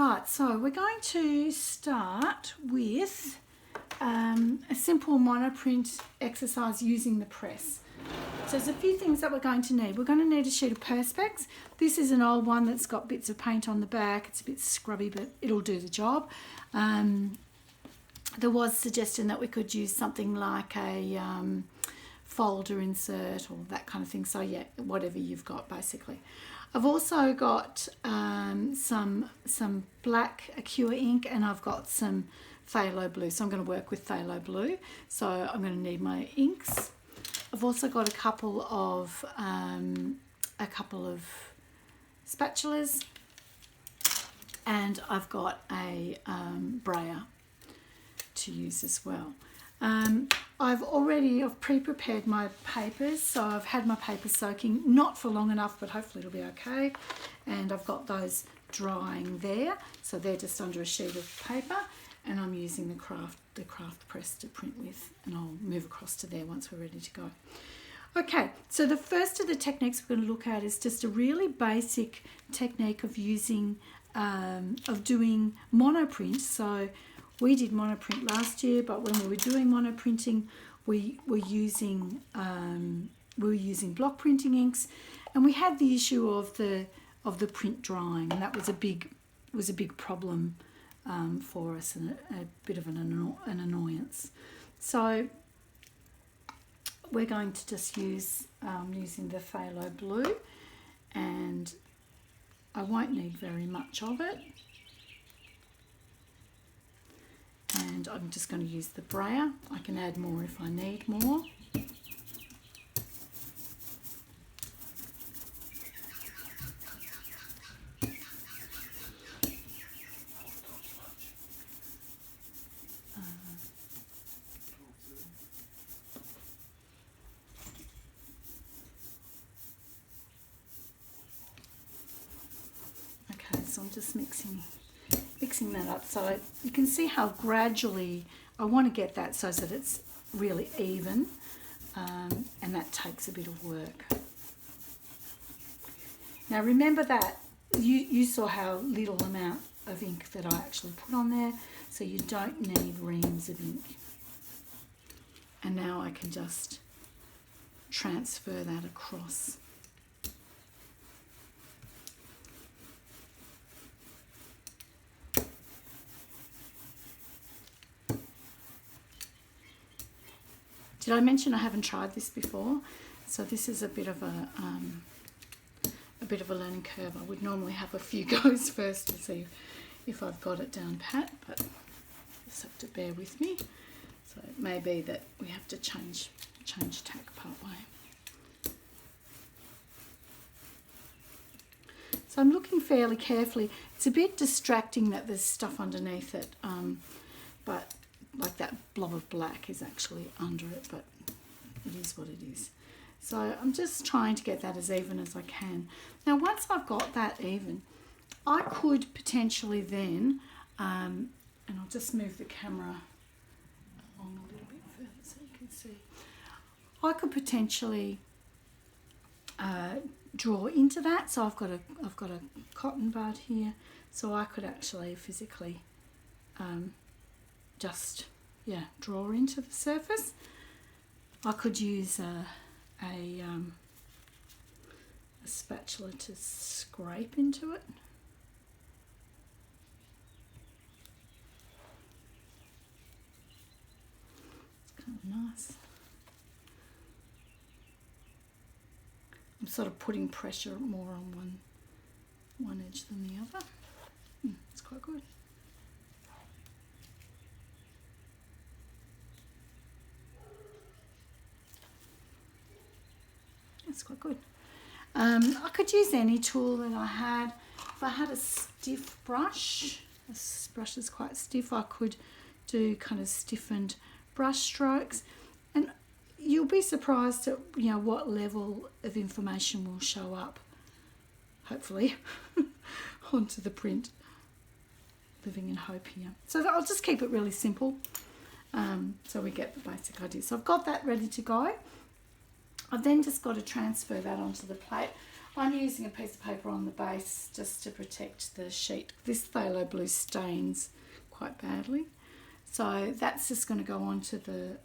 Right, so we're going to start with a simple monoprint exercise using the press. So there's a few things that we're going to need. We're going to need a sheet of Perspex. This is an old one that's got bits of paint on the back. It's a bit scrubby, but it'll do the job. There was suggestion that we could use something like a folder insert or that kind of thing. So yeah, whatever you've got basically. I've also got some black Acua ink, and I've got some phthalo blue. So I'm going to work with phthalo blue. So I'm going to need my inks. I've also got a couple of spatulas, and I've got a brayer to use as well. I've pre-prepared my papers, so I've had my papers soaking, not for long enough, but hopefully it'll be okay. And I've got those drying there, so they're just under a sheet of paper, and I'm using the craft press to print with, and I'll move across to there once we're ready to go. Okay, so the first of the techniques we're going to look at is just a really basic technique of doing monoprint. So we did monoprint last year, but when we were doing monoprinting, we were using block printing inks, and we had the issue of the print drying, and that was a big problem for us, and a bit of an annoyance. So we're going to just use using the phthalo blue, and I won't need very much of it. And I'm just going to use the brayer. I can add more if I need more. Okay, so I'm just mixing that up, so you can see how gradually I want to get that so that it's really even, and that takes a bit of work. Now remember that you saw how little amount of ink that I actually put on there, so you don't need reams of ink. And now I can just transfer that across. Did I mention I haven't tried this before? So this is a bit of a learning curve. I would normally have a few goes first to see if I've got it down pat, but you just have to bear with me. So it may be that we have to change tack part way. So I'm looking fairly carefully. It's a bit distracting that there's stuff underneath it, but like that blob of black is actually under it, but it is what it is. So I'm just trying to get that as even as I can. Now once I've got that even, I could potentially then, and I'll just move the camera along a little bit further so you can see, I could potentially draw into that. So I've got a cotton bud here, so I could actually physically just draw into the surface. I could use a spatula to scrape into it. It's kind of nice. I'm sort of putting pressure more on one edge than the other. It's quite good. That's quite good. I could use any tool that I had. If I had a stiff brush, this brush is quite stiff, I could do kind of stiffened brush strokes, and you'll be surprised at what level of information will show up, hopefully, onto the print. Living in hope here. So I'll just keep it really simple, so we get the basic idea. So I've got that ready to go. I've then just got to transfer that onto the plate. I'm using a piece of paper on the base just to protect the sheet. This phthalo blue stains quite badly. So that's just going to go onto the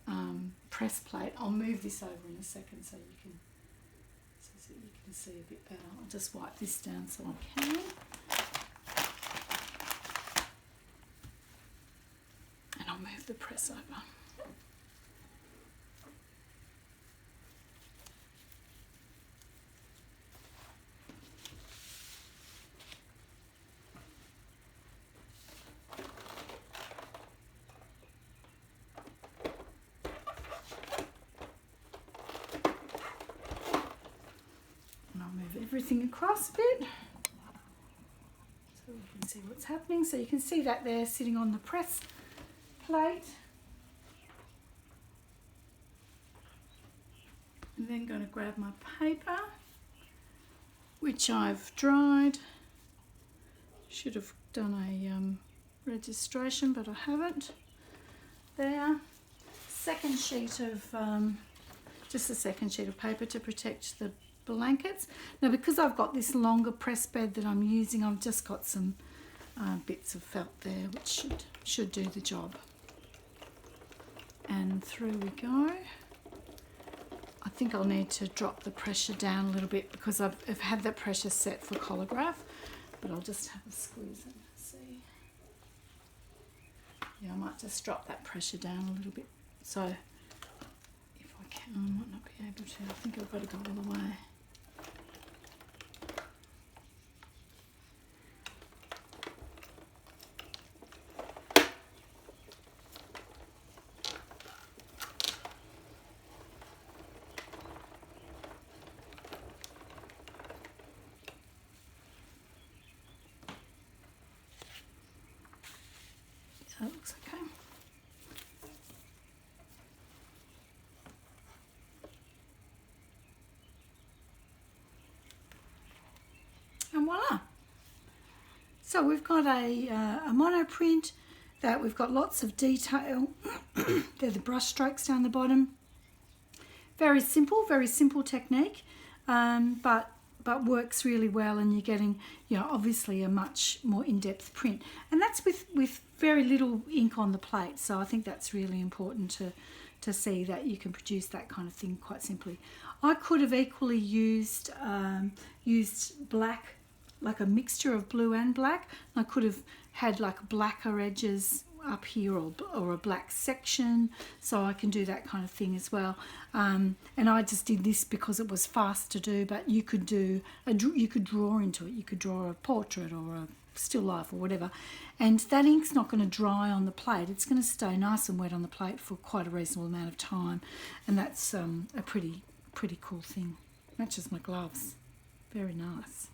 press plate. I'll move this over in a second so you can see a bit better. I'll just wipe this down so I can. And I'll move the press over. Everything across a bit so we can see what's happening. So you can see that there sitting on the press plate. And then going to grab my paper, which I've dried. Should have done a registration, but I haven't. There. Second sheet of just a second sheet of paper to protect the blankets. Now, because I've got this longer press bed that I'm using, I've just got some bits of felt there which should do the job. And through we go. I think I'll need to drop the pressure down a little bit because I've had that pressure set for collograph, but I'll just have a squeeze and see. Yeah, I might just drop that pressure down a little bit. So if I can, I might not be able to. I think I've got to go all the way. That looks okay. And voila. So we've got a monoprint that we've got lots of detail. They're the brush strokes down the bottom. Very simple technique, but works really well, and you're getting, obviously a much more in-depth print. And that's with very little ink on the plate. So I think that's really important to see that you can produce that kind of thing quite simply. I could have equally used black, like a mixture of blue and black. I could have had like blacker edges up here or a black section, so I can do that kind of thing as well. And I just did this because it was fast to do, but you could draw into it. You could draw a portrait or a still life or whatever, and that ink's not going to dry on the plate. It's going to stay nice and wet on the plate for quite a reasonable amount of time, and that's a pretty cool thing. Matches my gloves. Very nice.